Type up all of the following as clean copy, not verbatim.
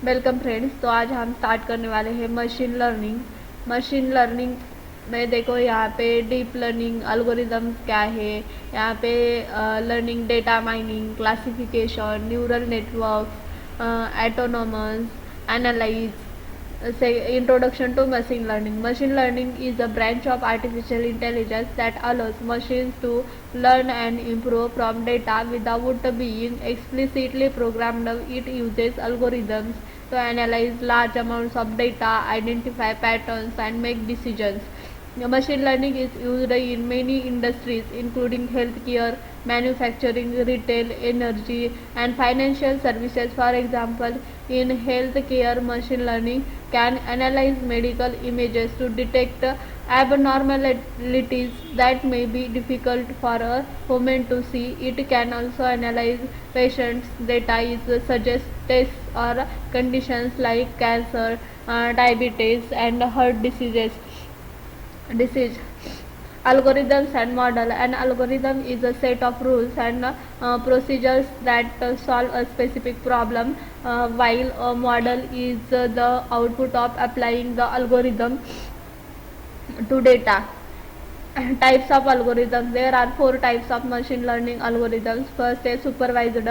Welcome friends. तो आज हम स्टार्ट करने वाले हैं मशीन लर्निंग। मशीन लर्निंग में देखो यहाँ पे डीप लर्निंग एल्गोरिदम क्या है, यहाँ पे learning, data mining, classification, neural networks, autonomous, analyse. Say, introduction to machine learning. Machine learning is a branch of artificial intelligence that allows machines to learn and improve from data without being explicitly programmed. It uses algorithms to analyze large amounts of data, identify patterns, and make decisions. Machine learning is used in many industries, including healthcare, manufacturing, retail, energy, and financial services. For example, in healthcare, machine learning can analyze medical images to detect abnormalities that may be difficult for a human to see. It can also analyze patients' data to suggest tests or conditions like cancer, diabetes, and heart disease. Algorithms and model. An algorithm is a set of rules and procedures that solve a specific problem, while a model is the output of applying the algorithm to data. Types of algorithms. There are four types of machine learning algorithms. First is supervised,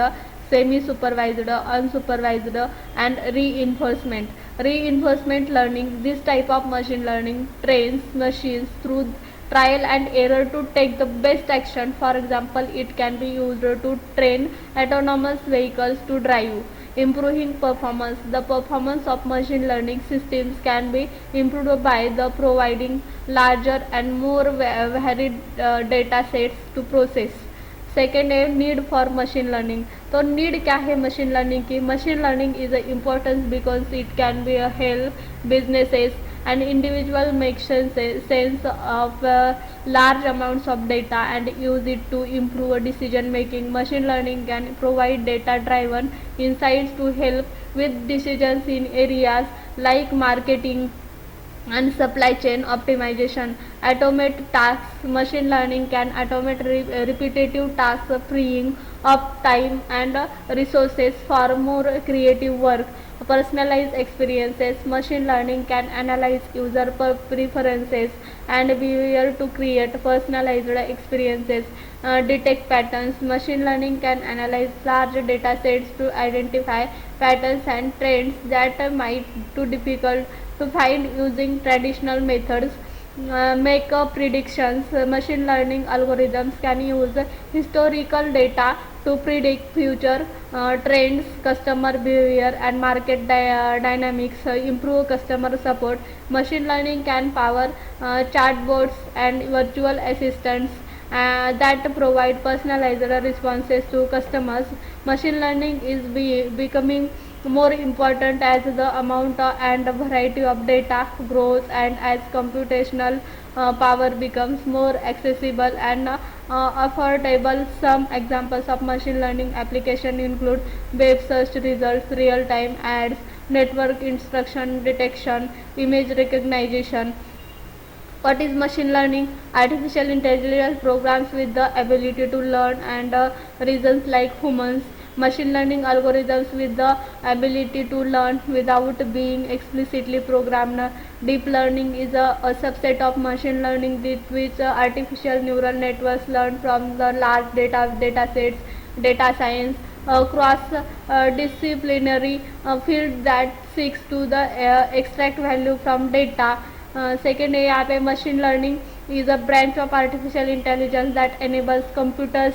semi-supervised, unsupervised, and reinforcement. Reinforcement learning. This type of machine learning trains machines through trial and error to take the best action. For example, it can be used to train autonomous vehicles to drive. Improving performance. The performance of machine learning systems can be improved by the providing larger and more varied data sets to process. Second है need for machine learning. तो need क्या है machine learning की? Machine learning is a importance because it can be a help businesses and individual make sense of large amounts of data and use it to improve decision making. Machine learning can provide data driven insights to help with decisions in areas like marketing and supply chain optimization. Automate tasks. Machine learning can automate repetitive tasks, freeing up time and resources for more creative work. Personalized experiences. Machine learning can analyze user preferences and behavior to create personalized experiences. Detect patterns. Machine learning can analyze large data sets to identify patterns and trends that might too difficult to find using traditional methods. Make predictions. Machine learning algorithms can use historical data to predict future trends, customer behavior, and market dynamics. Improve customer support. Machine learning can power chatbots and virtual assistants that provide personalized responses to customers. Machine learning is becoming more important as the amount and variety of data grows and as computational power becomes more accessible and affordable. Some examples of machine learning application include web search results, real-time ads, network instruction detection, image recognition. What is machine learning? Artificial intelligence programs with the ability to learn and reasons like humans. Machine learning algorithms with the ability to learn without being explicitly programmed. Deep learning is a subset of machine learning which artificial neural networks learn from the large data sets. Data science, a cross disciplinary field that seeks to the extract value from data. Second है यहाँ पे machine learning is a branch of artificial intelligence that enables computers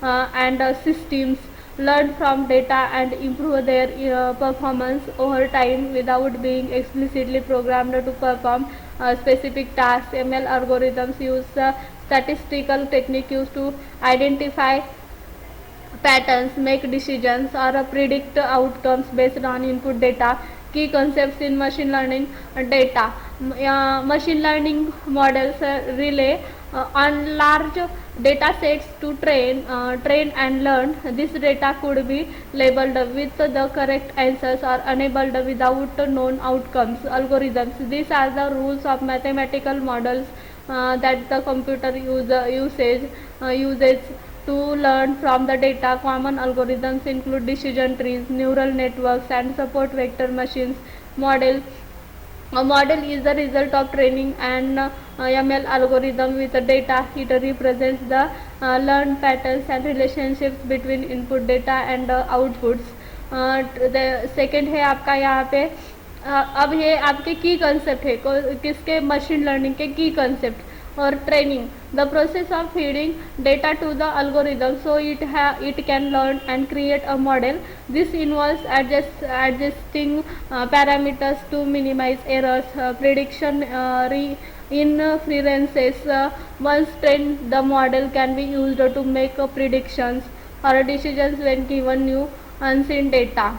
and systems learn from data and improve their performance over time without being explicitly programmed to perform specific tasks. ML algorithms use statistical techniques used to identify patterns, make decisions, or predict outcomes based on input data. Key concepts in machine learning: data. Machine learning models rely on large data sets to train and learn. This data could be labeled with the correct answers or enabled without known outcomes. Algorithms. These are the rules of mathematical models that the computer uses to learn from the data. Common algorithms include decision trees, neural networks, and support vector machines. Model A model is the result of training an ML algorithm with the data. It represents the learned patterns and relationships between input data and outputs. Second है आपका यहाँ पे अब ये आपके की concept है किसके मशीन लर्निंग के की कंसेप्ट और training the process of feeding data to the algorithm so it can learn and create a model. This involves adjusting parameters to minimize errors. Prediction inferences once trained the model can be used to make predictions or decisions when given new unseen data.